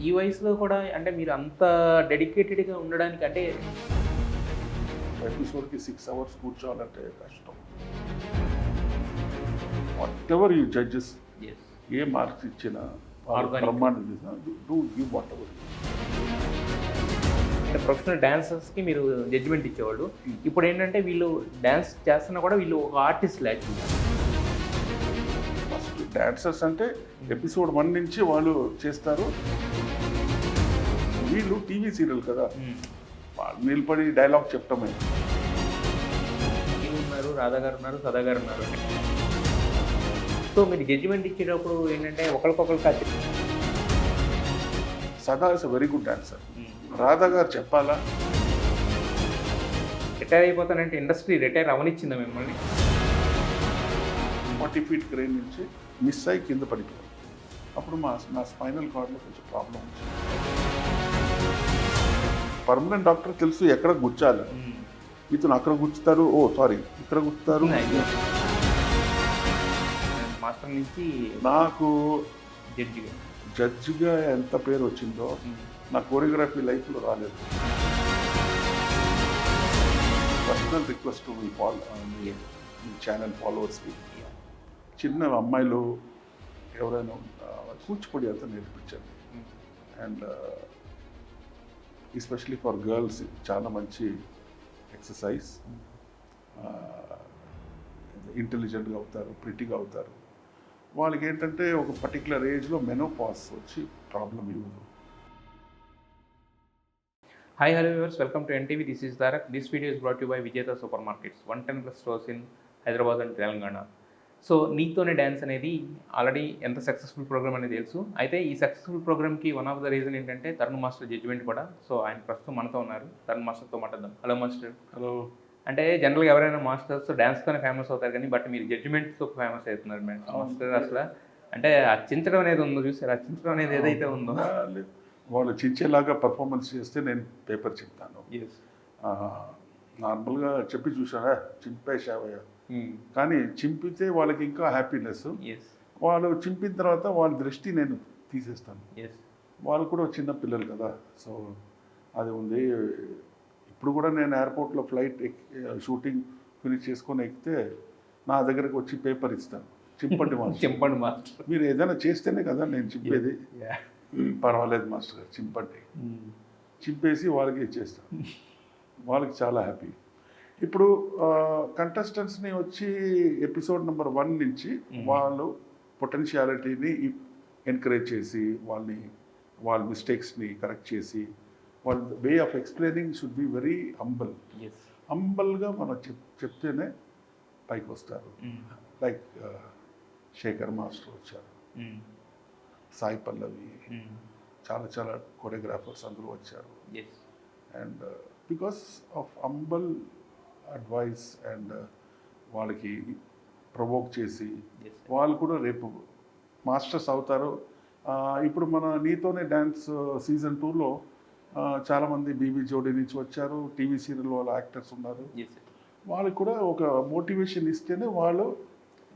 ఈ వయసులో కూడా అంటే మీరు అంత డెడికేటెడ్‌గా ఉండడానికి అంటే ఎపిసోడ్కి 6 అవర్స్ కూర్చోవాలంటే కష్టం. What ever you judges yes. A marks ఇచ్చినా Organic. బ్రహ్మాండం చేసినా డూ గివ్ వాట్ ఎవర్. అంటే ప్రొఫెషనల్ డాన్సర్స్‌కి మీరు జడ్జిమెంట్ ఇచ్చేవాళ్ళు. ఇప్పుడు ఏంటంటే వీళ్ళు డాన్స్ చేస్తున్నా కూడా వీళ్ళు ఒక ఆర్టిస్ట్ యాక్చువల్‌గా. ఫస్ట్ డాన్సర్స్ అంటే ఎపిసోడ్ 1 నుంచి వాళ్ళు చేస్తారు. వీళ్ళు టీవీ సీరియల్ కదా, వాళ్ళు నిలబడి డైలాగ్ చెప్పటమే. మీరు ఉన్నారు, రాధా గారు ఉన్నారు, సదా గారు ఉన్నారు. సో మీరు జడ్జిమెంట్ ఇచ్చేటప్పుడు ఏంటంటే ఒకరికొకరు కాదు. సదా is a very good dancer. Radha గారు చెప్పాలా, రిటైర్ అయిపోతానంటే ఇండస్ట్రీ రిటైర్ అవనిచ్చిందా మిమ్మల్ని? 40 ఫీట్ క్రేన్ నుంచి మిస్ అయ్యి కింద పడిపోయారు. అప్పుడు నా స్పైనల్ కార్డ్లో కొంచెం ప్రాబ్లం వచ్చింది. పర్మనెంట్ డాక్టర్ తెలుసు ఎక్కడ గుచ్చాలి. ఇతను అక్కడ గుచ్చుతారు, ఓ సారీ ఇక్కడ గుచ్చుతారు. మాస్టర్ నుంచి నాకు జడ్జిగా జడ్జిగా ఎంత పేరు వచ్చిందో నా కోరియోగ్రఫీ లైఫ్లో రాలేదు. పర్సనల్ రిక్వెస్ట్ మీ ఛానల్ ఫాలోవర్స్కి, చిన్న అమ్మాయిలు ఎవరైనా కూచిపూడి అంతా నేర్పించండి. అండ్ ఎస్పెషలీ ఫర్ గర్ల్స్ చాలా మంచి ఎక్సర్సైజ్. ఇంటెలిజెంట్గా అవుతారు, ప్రిటీగా అవుతారు. వాళ్ళకి ఏంటంటే ఒక పర్టికులర్ ఏజ్లో మెనోపాస్ వచ్చి ప్రాబ్లం ఇవ్వదు. Hi hello viewers, welcome to NTV. This is Tarak. This video is brought you by Vijetha super markets, 110+ stores in Hyderabad and Telangana. So నీతోనే డ్యాన్స్ అనేది ఆల్రెడీ ఎంత సక్సెస్ఫుల్ ప్రోగ్రామ్ అనేది తెలుసు. అయితే ఈ సక్సెస్ఫుల్ ప్రోగ్రామ్కి వన్ ఆఫ్ ద రీజన్ ఏంటంటే తరుణ్ మాస్టర్ జడ్జిమెంట్ కూడా. సో ఆయన ప్రస్తుతం మనతో ఉన్నారు. తరుణ్ మాస్టర్తో మాట్లాడదాం. Hello master. హలో. అంటే జనరల్గా ఎవరైనా మాస్టర్స్ డ్యాన్స్తోనే ఫేమస్ అవుతారు కానీ బట్ మీరు జడ్జిమెంట్తో ఫేమస్ అవుతున్నారు మాస్టర్. అసలు అంటే ఆ చించడం అనేది ఉందో చూసారు, ఆ చించడం అనేది ఏదైతే ఉందో వాళ్ళు చించేలాగా పర్ఫార్మెన్స్ చేస్తే నేను పేపర్ చెప్తాను. నార్మల్గా చెప్పి చూసారా చింపేశావయ్యా, కానీ చింపితే వాళ్ళకి ఇంకా హ్యాపీనెస్. వాళ్ళు చింపిన తర్వాత వాళ్ళ దృష్టి నేను తీసేస్తాను. వాళ్ళు కూడా చిన్న పిల్లలు కదా, సో అది ఉంది. ఇప్పుడు కూడా నేను ఎయిర్పోర్ట్లో ఫ్లైట్ షూటింగ్ ఫినిష్ చేసుకొని ఎక్కితే నా దగ్గరకు వచ్చి పేపర్ ఇస్తాను, చింపండి మాస్టర్. చింపండి మాస్టర్, మీరు ఏదైనా చేస్తేనే కదా నేను చింపేది. పర్వాలేదు మాస్టర్ గారు చింపండి. చింపేసి వాళ్ళకి ఇచ్చేస్తాను. వాళ్ళకి చాలా హ్యాపీ. ఇప్పుడు కంటెస్టెంట్స్ని వచ్చి ఎపిసోడ్ నెంబర్ 1 నుంచి వాళ్ళు పొటెన్షియాలిటీని ఎంకరేజ్ చేసి వాళ్ళ మిస్టేక్స్ని కరెక్ట్ చేసి వాళ్ళ way of explaining should be very హంబల్గా మనం చెప్తేనే పైకి వస్తారు. లైక్ శేఖర్ మాస్టర్ వచ్చారు, సాయి పల్లవి, చాలా కొరియోగ్రాఫర్స్ అందరూ వచ్చారు. And because of humble advice and వాళ్ళకి ప్రొవోక్ చేసి వాళ్ళు కూడా రేపు మాస్టర్స్ అవుతారు. ఇప్పుడు మన నీతోనే డ్యాన్స్ సీజన్ 2లో చాలామంది బీబీ జోడీ నుంచి వచ్చారు, టీవీ సీరియల్ వాళ్ళ యాక్టర్స్ ఉన్నారు. వాళ్ళకి కూడా ఒక మోటివేషన్ ఇస్తేనే వాళ్ళు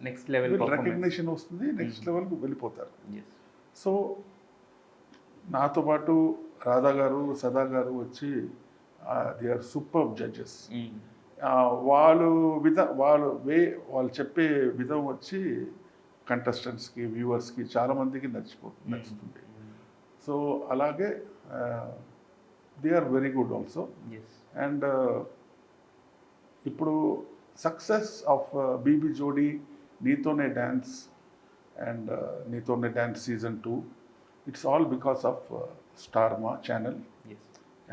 నెక్స్ట్ లెవెల్ రికగ్నిషన్ వస్తుంది, నెక్స్ట్ లెవెల్కి వెళ్ళిపోతారు. సో నాతో పాటు రాధా గారు, సదా గారు వచ్చి దే ఆర్ సూపర్ జడ్జెస్. వాళ్ళు చెప్పే విధం వచ్చి కంటెస్టెంట్స్కి, వ్యూవర్స్కి చాలామందికి నచ్చుతుంది. సో అలాగే they are very good also. And ఇప్పుడు success of BB Jodi, Neethone dance and Neethone dance season 2, it's all because of Star Maa channel.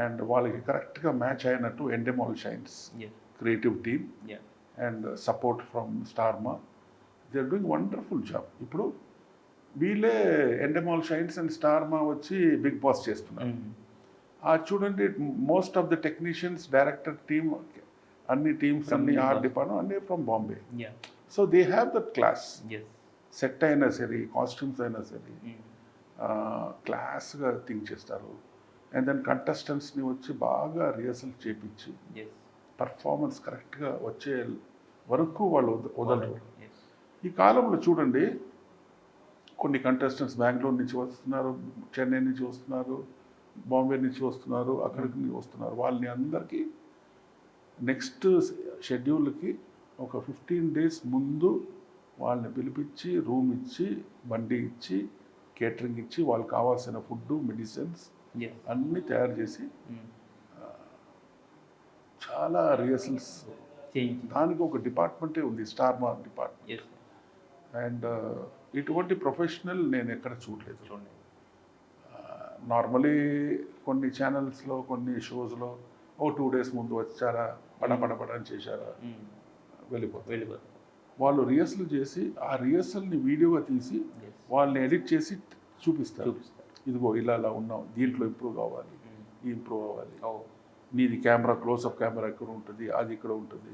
And వాళ్ళకి కరెక్ట్గా మ్యాచ్ అయినట్టు Endemol Shine's creative team and support from Star Maa, they are doing wonderful job. ఇప్పుడు వీళ్ళే ఎండెమాల్ shines and Star Maa వచ్చి big boss చేస్తున్నారు. చూడండి, most of the technicians, director team, అన్ని teams, అన్ని ఆర్ట్ డిపార్ట్మెంట్ అన్నీ from Bombay. So they have that class. Set అయినా సరే, కాస్ట్యూమ్స్ అయినా సరే క్లాస్గా థింక్ చేస్తారు. అండ్ దెన్ కంటెస్టెంట్స్ని వచ్చి బాగా రిహర్సల్ చేపించి పర్ఫార్మెన్స్ కరెక్ట్గా వచ్చే వరకు వాళ్ళు వదలరు. ఈ కాలంలో చూడండి, కొన్ని కంటెస్టెంట్స్ బెంగళూరు నుంచి వస్తున్నారు, చెన్నై నుంచి వస్తున్నారు, బాంబే నుంచి వస్తున్నారు, అక్కడికి వస్తున్నారు. వాళ్ళని అందరికీ నెక్స్ట్ షెడ్యూల్కి ఒక 15 days ముందు వాళ్ళని పిలిపించి రూమ్ ఇచ్చి, బండి ఇచ్చి, కేటరింగ్ ఇచ్చి, వాళ్ళకి కావాల్సిన ఫుడ్, మెడిసిన్స్ అన్నీ తయారు చేసి చాలా రిహర్సల్స్, దానికి ఒక డిపార్ట్మెంటే ఉంది, స్టార్ మా డిపార్ట్మెంట్. అండ్ ఇటువంటి ప్రొఫెషనల్ నేను ఎక్కడ చూడలేదు. నార్మలీ కొన్ని ఛానల్స్లో, కొన్ని షోస్లో 2 days ముందు వచ్చారా, పడపడపడని చేశారా, వెళ్ళిపోతారు. వాళ్ళు రిహర్సల్ చేసి ఆ రిహర్సల్ని వీడియోగా తీసి వాళ్ళని ఎడిట్ చేసి చూపిస్తారు. ఇదిగో ఇలా అలా ఉన్నాం, దీంట్లో ఇంప్రూవ్ కావాలి, ఇంప్రూవ్ అవ్వాలి, నీది కెమెరా క్లోజ్అప్ కెమెరా ఇక్కడ ఉంటుంది, అది ఇక్కడ ఉంటుంది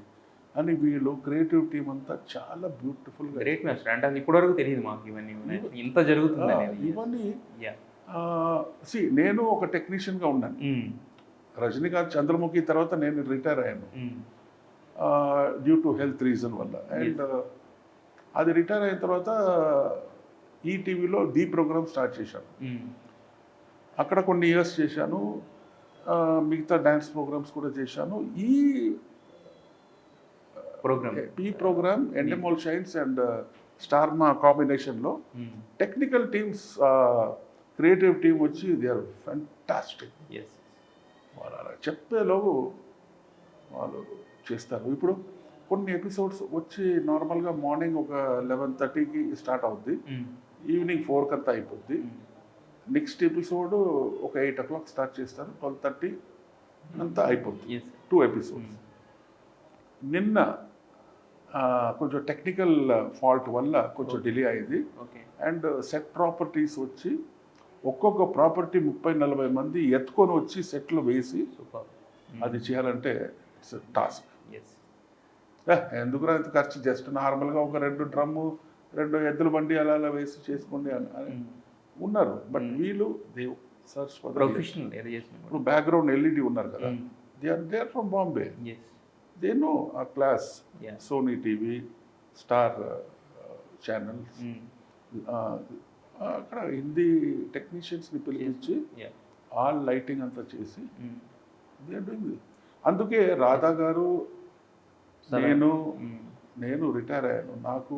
అని వీళ్ళు క్రియేటివ్ టీం అంతా చాలా బ్యూటిఫుల్గా. Great master. అంటే అది ఇప్పటివరకు తెలియదు మాకు ఇవన్నీ ఇంత జరుగుతుంది ఇవన్నీ. నేను ఒక టెక్నీషియన్గా ఉన్నాను. రజనీకాంత్, చంద్రముఖి తర్వాత నేను రిటైర్ అయ్యాను డ్యూ టు హెల్త్ రీజన్ వల్ల. అండ్ అది రిటైర్ అయిన తర్వాత ఈటీవీలో ది ప్రోగ్రామ్ స్టార్ట్ చేశాను. అక్కడ కొన్ని ఇయర్స్ చేశాను, మిగతా డ్యాన్స్ ప్రోగ్రామ్స్ కూడా చేశాను. ఈ programme Endemol Shine's and Star Maa కాంబినేషన్లో టెక్నికల్ టీమ్స్, క్రియేటివ్ టీమ్ వచ్చి దే ఆర్ ఫ్యాంటాస్టిక్. వాళ్ళు అలా చెప్పేలోపు వాళ్ళు చేస్తారు. ఇప్పుడు కొన్ని ఎపిసోడ్స్ వచ్చి నార్మల్గా మార్నింగ్ ఒక 11:30కి స్టార్ట్ అవుద్ది, ఈవినింగ్ 4కి అంతా అయిపోద్ది. నెక్స్ట్ ఎపిసోడ్ ఒక 8 o'clock స్టార్ట్ చేస్తారు, 12:30 అంతా అయిపోద్ది. 2 episodes. నిన్న కొంచెం టెక్నికల్ ఫాల్ట్ వల్ల కొంచెం డిలే అయింది. అండ్ సెట్ ప్రాపర్టీస్ వచ్చి ఒక్కొక్క ప్రాపర్టీ 30-40 మంది ఎత్తుకొని వచ్చి సెట్లు వేసి అది చేయాలంటే ఇట్స్ టాస్క్. ఎందుకురా ఇంత ఖర్చు, జస్ట్ నార్మల్గా ఒక 2 డ్రమ్ము 2 ఎద్దుల బండి అలా అలా వేసి చేసుకోండి అని ఉన్నారు. బట్ వీళ్ళు దే సర్చ్ ఫర్ ప్రొఫెషనల్. ఇప్పుడు బ్యాక్గ్రౌండ్ ఎల్ఈడి ఉన్నారు కదా, they are from Bombay, they know a class. Sony TV, star channels, అక్కడ హిందీ టెక్నీషియన్స్ని పిలిపించి ఆల్ లైటింగ్ అంతా చేసి దే ఆర్ డూయింగ్ ఇట్. అందుకే రాధా గారు, నేను రిటైర్ అయ్యాను. నాకు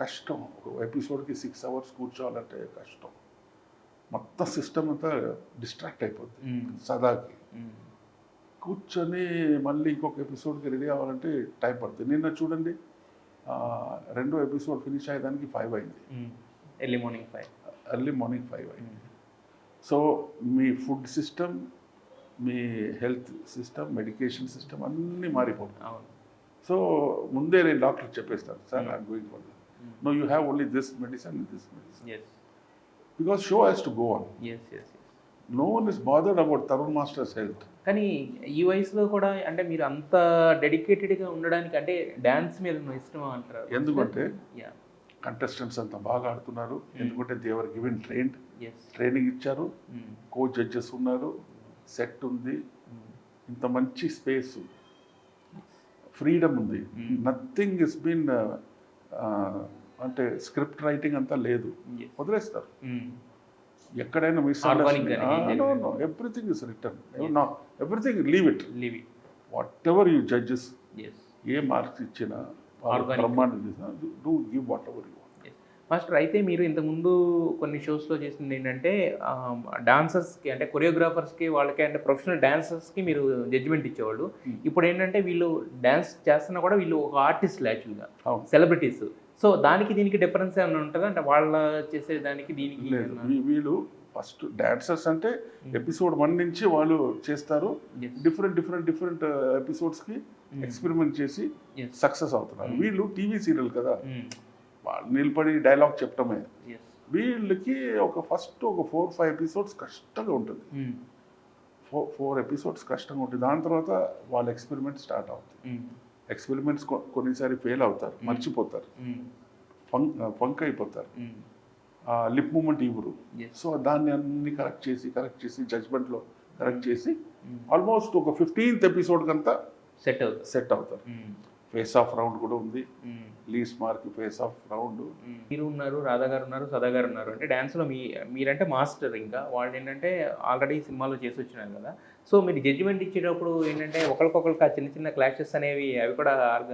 కష్టం, ఒక ఎపిసోడ్కి 6 hours కూర్చోవాలంటే కష్టం. మొత్తం సిస్టమ్ అంతా డిస్ట్రాక్ట్ అయిపోద్ది. సదాకి కూర్చొని మళ్ళీ ఇంకొక ఎపిసోడ్కి రెడీ అవ్వాలంటే టైం పడుతుంది. నిన్న చూడండి, 2వ ఎపిసోడ్ ఫినిష్ అయ్యేదానికి 5 అయింది, ఎర్లీ మార్నింగ్ 5 అయింది. సో మీ ఫుడ్ సిస్టమ్, మీ హెల్త్ సిస్టమ్, మెడికేషన్ సిస్టమ్ అన్నీ మారిపోతుంది. సో ముందే నేను డాక్టర్ చెప్పేస్తాను, sir I'm going for this, no you have only this medicine, because show has to go on. No one is bothered about Tarun master's health. కానీ ఈ వయసులో కూడా అంటే మీరు అంత డెడికేటెడ్గా ఉండడానికి అంటే డ్యాన్స్ మీద ఇష్టం అంటారు. ఎందుకంటే కంటెస్టెంట్స్ అంతా బాగా ఆడుతున్నారు, ఎందుకంటే దే ఆర్ గివెన్ ట్రైనింగ్ ఇచ్చారు, కోచ్ జడ్జెస్ ఉన్నారు, సెట్ ఉంది, ఇంత మంచి స్పేస్, ఫ్రీడమ్ ఉంది. నథింగ్ ఇస్ బీన్ అంటే స్క్రిప్ట్ రైటింగ్ అంతా లేదు, వదిలేస్తారు. ఎక్కడైనా miss everything is return, everything leave it, what ever you judges, A marks ఇచ్చినా బ్రహ్మాండం చేసినా, do give what ever you. Master, అయితే మీరు ఇంతకుముందు కొన్ని షోస్లో చేసింది ఏంటంటే డాన్సర్స్కి అంటే కొరియోగ్రాఫర్స్కి వాళ్ళకి అంటే ప్రొఫెషనల్ డాన్సర్స్కి మీరు జడ్జిమెంట్ ఇచ్చేవాళ్ళు. ఇప్పుడు ఏంటంటే వీళ్ళు డ్యాన్స్ చేస్తున్నా కూడా వీళ్ళు ఒక ఆర్టిస్ట్లు యాక్చువల్గా, సెలబ్రిటీస్. సో దానికి దీనికి డిఫరెన్స్ ఏమైనా ఉంటుందా అంటే వాళ్ళ చేసే దానికి దీనికి? వీళ్ళు ఫస్ట్ డాన్సర్స్ అంటే ఎపిసోడ్ 1 నుంచి వాళ్ళు చేస్తారు, డిఫరెంట్ ఎపిసోడ్స్కి ఎక్స్పెరిమెంట్ చేసి సక్సెస్ అవుతున్నారు. వీళ్ళు టీవీ సీరియల్ కదా, వాళ్ళు నిలబడి డైలాగ్ చెప్పడమే. వీళ్ళకి ఫస్ట్ ఒక 4-5 episodes కష్టంగా ఉంటుంది, 4 episodes కష్టంగా ఉంటుంది. దాని తర్వాత వాళ్ళ ఎక్స్పెరిమెంట్ స్టార్ట్ అవుతుంది. ఎక్స్పెరిమెంట్స్ కొన్నిసారి ఫెయిల్ అవుతారు, మర్చిపోతారు, ఫంక్ అయిపోతారు, లిప్ మూమెంట్ ఇవ్వరు. సో దాన్ని అన్ని కరెక్ట్ చేసి జడ్జ్మెంట్లో కరెక్ట్ చేసి ఆల్మోస్ట్ ఒక 15th episode కంతా సెట్ అవుతారు. ఫేస్ ఆఫ్ రౌండ్ కూడా ఉంది, least mark face of round. మీరు ఉన్నారు, రాధా గారు ఉన్నారు, సదా గారు ఉన్నారు. అంటే డ్యాన్స్లో మీరంటే మాస్టర్, ఇంకా వాళ్ళు ఏంటంటే ఆల్రెడీ సినిమాలో చేసి వచ్చినారు కదా. సో మీరు జడ్జిమెంట్ ఇచ్చేటప్పుడు ఏంటంటే ఒకరికొకరికి ఆ చిన్న చిన్న క్లాషెస్ అనేవి అవి కూడా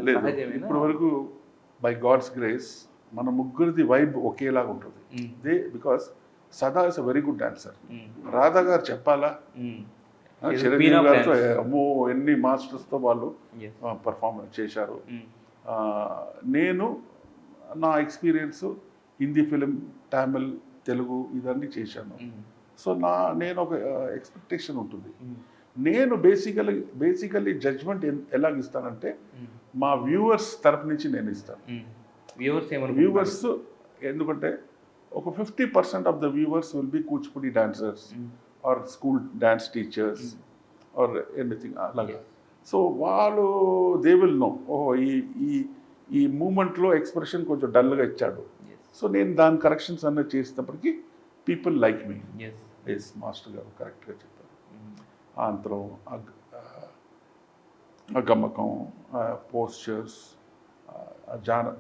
లేదు, సహజమేనా? ఇప్పటి వరకు బై గాడ్స్ గ్రేస్ మన ముగ్గురిది వైబ్ ఒకేలాగా ఉంటుంది. బికాస్ సదా is a very good dancer. Radha గారు చెప్పాలా, చిరంజీవి గారితో అమ్మో ఎన్ని మాస్టర్స్తో వాళ్ళు పర్ఫార్మెన్స్ చేశారు. నేను నా ఎక్స్పీరియన్స్ హిందీ ఫిలిం, తమిళ్, తెలుగు ఇదన్నీ చేశాను. సో నేను ఒక ఎక్స్పెక్టేషన్ ఉంటుంది. నేను బేసికల్లీ జడ్జ్మెంట్ ఎలాగిస్తానంటే మా వ్యూవర్స్ తరపు నుంచి నేను ఇస్తాను. వ్యూవర్స్ ఎందుకంటే ఒక 50% of the viewers will be Kuchipudi dancers or school dance teachers or anything అలాగా. సో వాళ్ళు దే విల్ నో, ఓహో ఈ మూమెంట్లో ఎక్స్ప్రెషన్ కొంచెం డల్గా ఇచ్చాడు. సో నేను దాని కరెక్షన్స్ అన్నది చేసేటప్పటికి పీపుల్ లైక్ మీ. ఎస్, మాస్టర్ గారు కరెక్ట్గా చెప్పారు. ఆ అంతరం, ఆ గమ్మకం, పోస్చర్స్,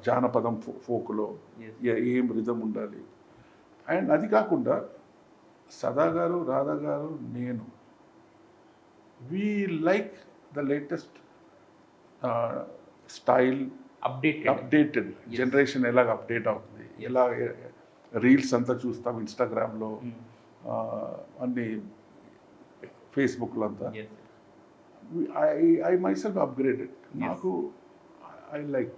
జానపదం ఫోక్లో ఏం రిధం ఉండాలి. అండ్ అది కాకుండా సదా గారు, రాధా గారు, నేను we like the latest style, updated generation ఎలాగ అప్డేట్ అవుతుంది, ఎలా రీల్స్ అంతా చూస్తాం ఇన్స్టాగ్రామ్లో, అన్ని ఫేస్బుక్లో అంతా. I myself upgraded. నాకు ఐ లైక్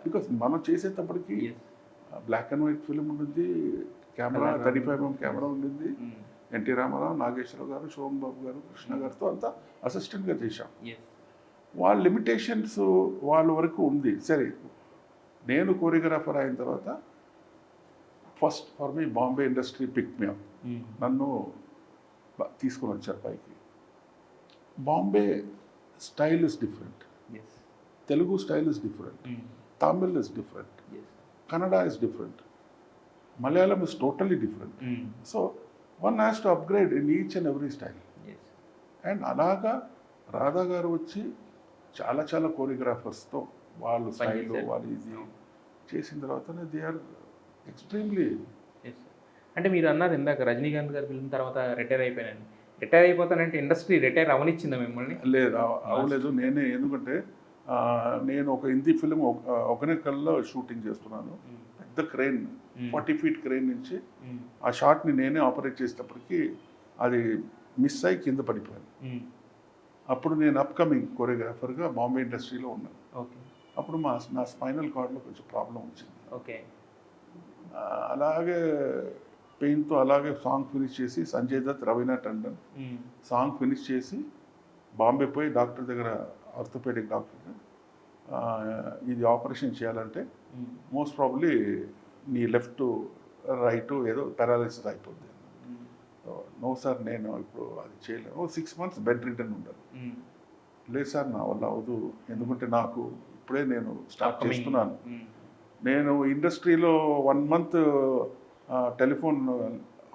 బికాస్ మనం చేసేటప్పటికి బ్లాక్ అండ్ వైట్ ఫిలిం ఉండింది, కెమెరా 35mm కెమెరా ఉండింది. ఎన్టీ రామారావు, నాగేశ్వరరావు గారు, శోభన్ బాబు గారు, కృష్ణ గారితో అంతా అసిస్టెంట్గా చేశాం. వాళ్ళ లిమిటేషన్స్ వాళ్ళ వరకు ఉంది. సరే, నేను కోరియోగ్రాఫర్ అయిన తర్వాత first for me Bombay industry pick me up. నన్ను తీసుకొని వచ్చారు పైకి. Bombay style is different, Telugu style is different, Tamil is different, Kannada is different, Malayalam is totally different. So one has to upgrade in each and every style. And అలాగా రాధా గారు వచ్చి చాలా కోరియోగ్రాఫర్స్తో వాళ్ళు style వాళ్ళు ఇది చేసిన తర్వాతనే దే ఆర్ ఎక్స్ట్రీమ్లీ. అంటే మీరు అన్నారు ఇందాక రజనీకాంత్ గారు ఫిల్మ్ తర్వాత రిటైర్ అయిపోయానని. రిటైర్ అయిపోతానంటే ఇండస్ట్రీ రిటైర్ అవనిచ్చిందా మిమ్మల్ని? లేదు, అవ్వలేదు. నేనే, ఎందుకంటే నేను ఒక హిందీ ఫిలిం ఒకనేకల్లో షూటింగ్ చేస్తున్నాను. పెద్ద క్రెయిన్, 40 feet క్రెయిన్ నుంచి ఆ షాట్ని నేనే ఆపరేట్ చేసేటప్పటికి అది మిస్ అయ్యి కింద పడిపోయాను. అప్పుడు నేను అప్కమింగ్ కొరియోగ్రాఫర్గా బాంబే ఇండస్ట్రీలో ఉన్నాను. అప్పుడు నా స్పైనల్ కార్డ్లో కొంచెం ప్రాబ్లం వచ్చింది. అలాగే పెయిన్తో అలాగే సాంగ్ ఫినిష్ చేసి సంజయ్ దత్, రవీనా టండన్ సాంగ్ ఫినిష్ చేసి బాంబే పోయి డాక్టర్ దగ్గర, ఆర్థోపెడిక్ డాక్టర్, ఇది ఆపరేషన్ చేయాలంటే మోస్ట్ ప్రాబ్లీ నీ లెఫ్ట్ రైట్ ఏదో పారాలిసిస్ అయిపోద్ది. నో సార్, నేను ఇప్పుడు అది చేయలేను, 6 months బెడ్ రిటర్న్ ఉండాలి. లేదు సార్, నా వల్ల అవదు, ఎందుకంటే నాకు ఇప్పుడే నేను స్టార్ట్ చేస్తున్నాను. నేను ఇండస్ట్రీలో 1 month టెలిఫోన్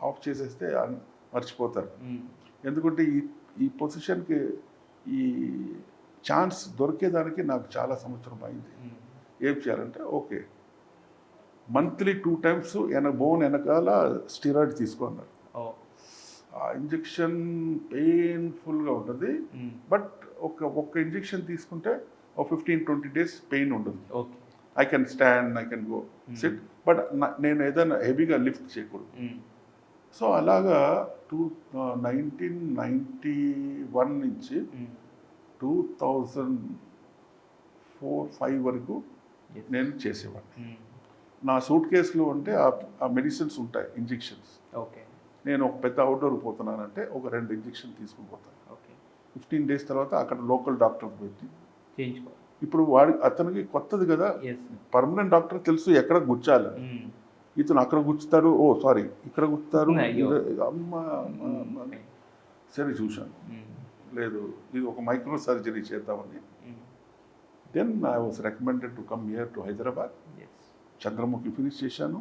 ఆఫ్ చేసేస్తే మర్చిపోతారు. ఎందుకంటే ఈ పొజిషన్కి ఈ ఛాన్స్ దొరికేదానికి నాకు చాలా సంవత్సరం అయింది. ఏం చేయాలంటే ఓకే, మంత్లీ 2 times బోన్ వెనకాల స్టిరాయిడ్ తీసుకోన్నారు. ఆ ఇంజెక్షన్ పెయిన్ఫుల్గా ఉంటుంది, బట్ ఒక్క ఇంజెక్షన్ తీసుకుంటే ఒక 15-20 days పెయిన్ ఉండదు. I can stand, I can go SIT, but నేను ఏదైనా హెవీగా లిఫ్ట్ చేయకూడదు. సో అలాగా 1991 నుంచి 2004-05 వరకు నేను చేసేవాడిని. నా సూట్ కేసులో అంటే ఆ మెడిసిన్స్ ఉంటాయి, ఇంజెక్షన్స్. నేను ఒక పెద్ద అవుట్డోర్ పోతున్నానంటే ఒక 2 ఇంజెక్షన్ తీసుకుని పోతాను. 15 days తర్వాత అక్కడ లోకల్ డాక్టర్ పెట్టి చేయించుకో. ఇప్పుడు అతనికి కొత్తది కదా, పర్మనెంట్ డాక్టర్ తెలుసు ఎక్కడ గుచ్చాలి. ఇతను అక్కడ గుచ్చుతాడు, ఓ సారీ ఇక్కడ గుచ్చుతారు, అమ్మ సరే చూశాను. లేదు, ఇది ఒక మైక్రో సర్జరీ చేద్దామని. Then I was recommended to come here to Hyderabad. Chandramukhi finish చేశాను,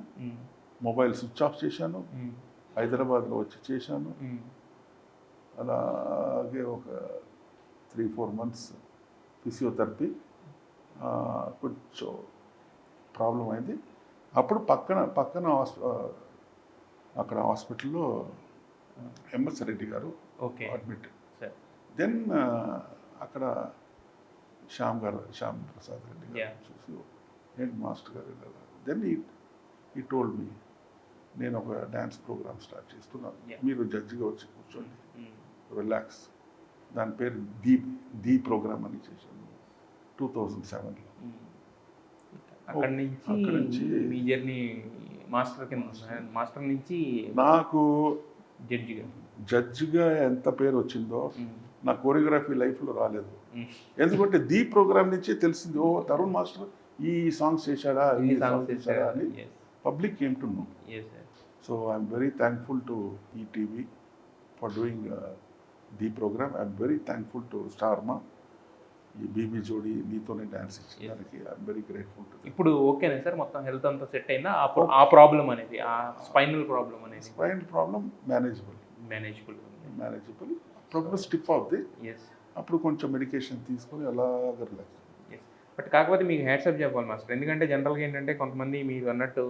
మొబైల్ స్విచ్ ఆఫ్ చేశాను, హైదరాబాద్లో వచ్చి చేశాను. అలాగే ఒక 3-4 months ఫిజియోథెరపీ, కొంచెం ప్రాబ్లం అయింది. అప్పుడు పక్కన అక్కడ హాస్పిటల్లో ఎంఎస్ రెడ్డి గారు ఓకే. అడ్మిట్. సార్. దెన్ అక్కడ శ్యామ్ ప్రసాద్ రెడ్డి Yeah. గారు చూసి ఏంటి మాస్టర్ గారు ఇలా. దెన్ ఈ టోల్డ్ మీ, నేను ఒక డ్యాన్స్ ప్రోగ్రామ్ స్టార్ట్ చేస్తున్నాను, Yeah. మీరు జడ్జిగా వచ్చి కూర్చోండి, మ్మ్. రిలాక్స్. దాని పేరు ది ప్రోగ్రామ్ అని చేశాను 2007లో. మ్మ్. అక్కడి అక్కడి నుంచి నుంచి మీ జర్నీ మాస్టర్ నుంచి నాకు జడ్జిగా. జడ్జిగా ఎంత పేరు వచ్చిందో నా కోరియోగ్రఫీ లైఫ్లో రాలేదు. ఎందుకంటే ది ప్రోగ్రామ్ నుంచి తెలిసింది, ఓ తరుణ్ మాస్టర్ ఈ సాంగ్స్ చేశాడా, ఈ సాంగ్స్ చేశాడా అని public came to know. So I'm very thankful to ETV for doing the program. I'm very thankful to Star Maa, ఈ బీబీ జోడి నీతోనే డ్యాన్స్ ఇచ్చడానికి ఐఎమ్ వెరీ గ్రేట్ఫుల్ టు. ఇప్పుడు ఓకేనా సార్, మొత్తం హెల్త్ అంతా సెట్ అయిందా? ఆ ప్రాబ్లం అనేది, ఆ స్పైనల్ ప్రాబ్లం అనేది స్పైన్ ప్రాబ్లం మేనేజబుల్. అప్పుడు స్టిఫ్ అవుద్ది, అప్పుడు కొంచెం మెడికేషన్ తీసుకొని అలాగ రిలాక్స్. బట్ కాకపోతే మీకు హ్యాట్సప్ చెప్పాలి మాస్టర్, ఎందుకంటే జనరల్గా ఏంటంటే కొంతమంది మీరు అన్నట్టు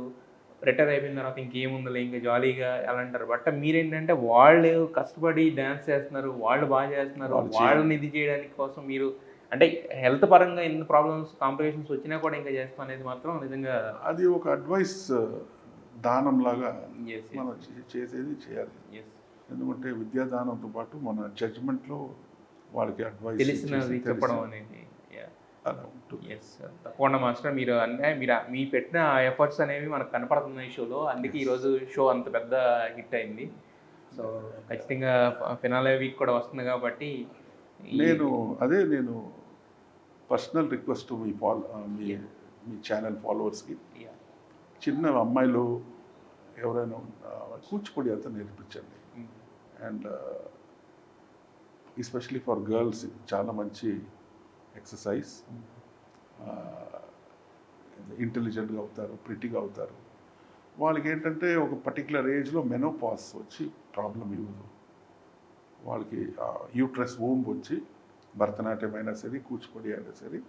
రిటైర్ అయిపోయిన తర్వాత ఇంకేముందిలే ఇంకా జాలీగా అలా అంటారు. బట్ మీరేంటంటే వాళ్ళు కష్టపడి డ్యాన్స్ చేస్తున్నారు, వాళ్ళు బాగా చేస్తున్నారు, వాళ్ళని ఇది చేయడానికి కోసం మీరు అంటే హెల్త్ పరంగా ఎన్ని ప్రాబ్లమ్స్ కాంప్లికేషన్స్ వచ్చినా కూడా ఇంకా చేస్తాం అనేది మాత్రం నిజంగా అది ఒక అడ్వైస్, దానం లాగా మనం చేసేది చేయాలి. ఎందుకంటే విద్యాదానంతో పాటు మన జడ్జ్మెంట్లో వాళ్ళకి అడ్వైస్ తెలిసినది చెప్పడం అనేది అలా ఉంటుంది. తప్పకుండా మాస్టర్, మీరు అంటే మీ పెట్టిన ఎఫర్ట్స్ అనేవి మనకు కనపడుతున్నాయి షోలో, అందుకే ఈరోజు షో అంత పెద్ద హిట్ అయింది. సో ఖచ్చితంగా ఫినాలే వీక్ కూడా వస్తుంది కాబట్టి నేను పర్సనల్ రిక్వెస్ట్ మీ ఛానల్ ఫాలోవర్స్కి, చిన్న అమ్మాయిలు ఎవరైనా కూచిపూడి అంతా నేర్పించండి. అండ్ ఎస్పెషలీ ఫర్ గర్ల్స్ చాలా మంచి ఎక్సర్సైజ్, ఇంటెలిజెంట్గా అవుతారు, ప్రిటీగా అవుతారు. వాళ్ళకి ఏంటంటే ఒక పర్టికులర్ ఏజ్లో మెనోపాస్ వచ్చి ప్రాబ్లం ఇవ్వదు. వాళ్ళకి యూట్రస్ వూంబ్ వచ్చి భరతనాట్యం అయినా సరే, కూచిపూడి అయినా సరే,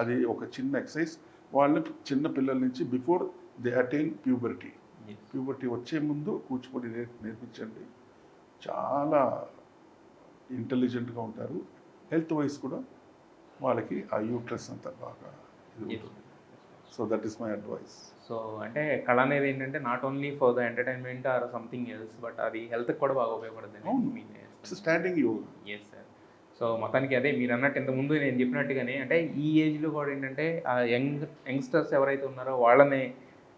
అది ఒక చిన్న ఎక్సర్సైజ్. వాళ్ళని చిన్న పిల్లల నుంచి బిఫోర్ దే అటైన్ ప్యూబర్టీ వచ్చే ముందు కూచిపూడి నేర్పించండి. చాలా ఇంటెలిజెంట్గా ఉంటారు. హెల్త్ వైజ్ కూడా వాళ్ళకి ఆ యూట్రస్ అంతా బాగా ఇది ఉంటుంది. So that is my advice. So అంటే కళ అనేది ఏంటంటే not only for the entertainment or something else, but అది హెల్త్కి కూడా బాగా ఉపయోగపడుతుంది. Standing yoga. Yes sir. So మొత్తానికి అదే మీరు అన్నట్టు ఇంతకుముందు నేను చెప్పినట్టుగానే అంటే ఈ ఏజ్లో కూడా ఏంటంటే ఆ యంగ్స్టర్స్ ఎవరైతే ఉన్నారో వాళ్ళని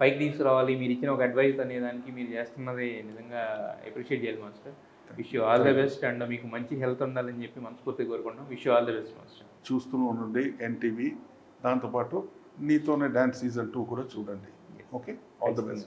పైకి తీసుకురావాలి. మీరు ఇచ్చిన ఒక అడ్వైస్ అనే దానికి మీరు చేస్తున్నది నిజంగా అప్రిషియేట్ చేయాలి master. Wish you all the best, and మీకు మంచి హెల్త్ ఉండాలని చెప్పి మనస్ఫూర్తిగా కోరుకుంటున్నాం. Wish you all the best master. చూస్తూనే ఉండండి ఎన్టీవీ, దాంతోపాటు నీతోనే డ్యాన్స్ సీజన్ 2 కూడా చూడండి. Okay, all the best.